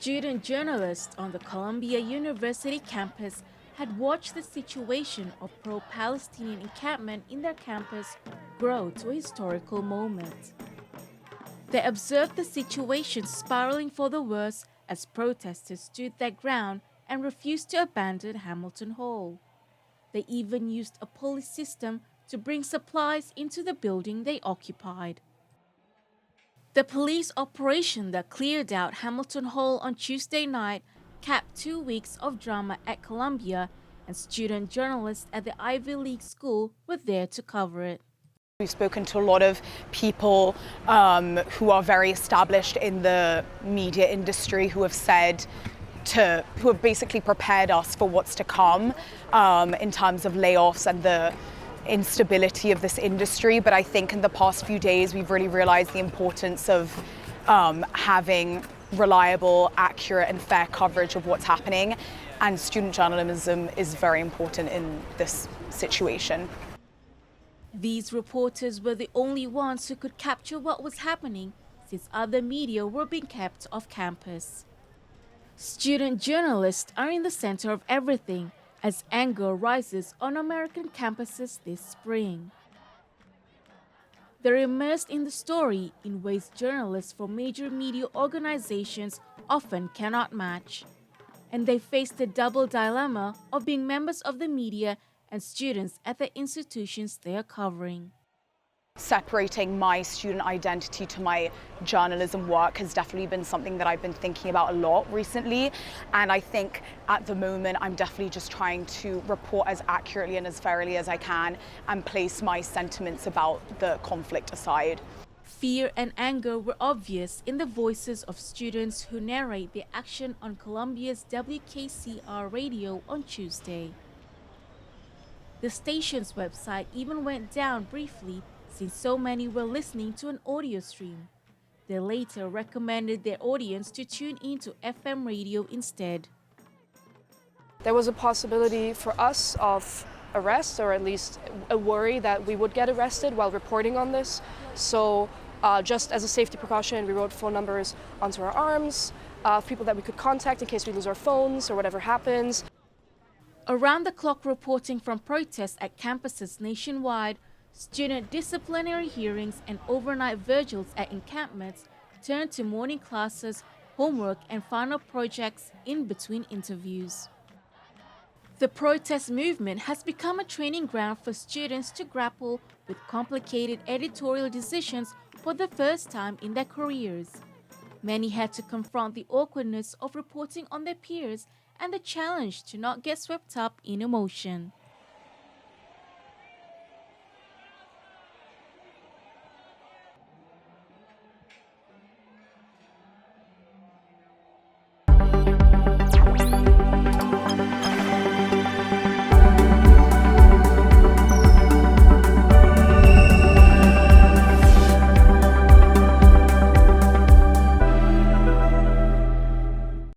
Student journalists on the Columbia University campus had watched the situation of pro-Palestinian encampment in their campus grow to a historical moment. They observed the situation spiraling for the worse as protesters stood their ground and refused to abandon Hamilton Hall. They even used a pulley system to bring supplies into the building they occupied. The police operation that cleared out Hamilton Hall on Tuesday night capped 2 weeks of drama at Columbia, and student journalists at the Ivy League school were there to cover it. We've spoken to a lot of people who are very established in the media industry who have basically prepared us for what's to come in terms of layoffs and the instability of this industry. But I think in the past few days we've really realized the importance of having reliable, accurate and fair coverage of what's happening, and student journalism is very important in this situation. These reporters were the only ones who could capture what was happening, since other media were being kept off campus. Student journalists are in the center of everything as anger rises on American campuses this spring. They're immersed in the story in ways journalists from major media organizations often cannot match. And they face the double dilemma of being members of the media and students at the institutions they are covering. Separating my student identity to my journalism work has definitely been something that I've been thinking about a lot recently. And I think at the moment I'm definitely just trying to report as accurately and as fairly as I can and place my sentiments about the conflict aside. Fear and anger were obvious in the voices of students who narrate the action on Columbia's WKCR radio on Tuesday. The station's website even went down briefly since so many were listening to an audio stream. They later recommended their audience to tune into FM radio instead. There was a possibility for us of arrest, or at least a worry that we would get arrested while reporting on this. So just as a safety precaution, we wrote phone numbers onto our arms of people that we could contact in case we lose our phones or whatever happens. Around-the-clock reporting from protests at campuses nationwide, student disciplinary hearings and overnight vigils at encampments turned to morning classes, homework and final projects in between interviews. The protest movement has become a training ground for students to grapple with complicated editorial decisions for the first time in their careers. Many had to confront the awkwardness of reporting on their peers and the challenge to not get swept up in emotion.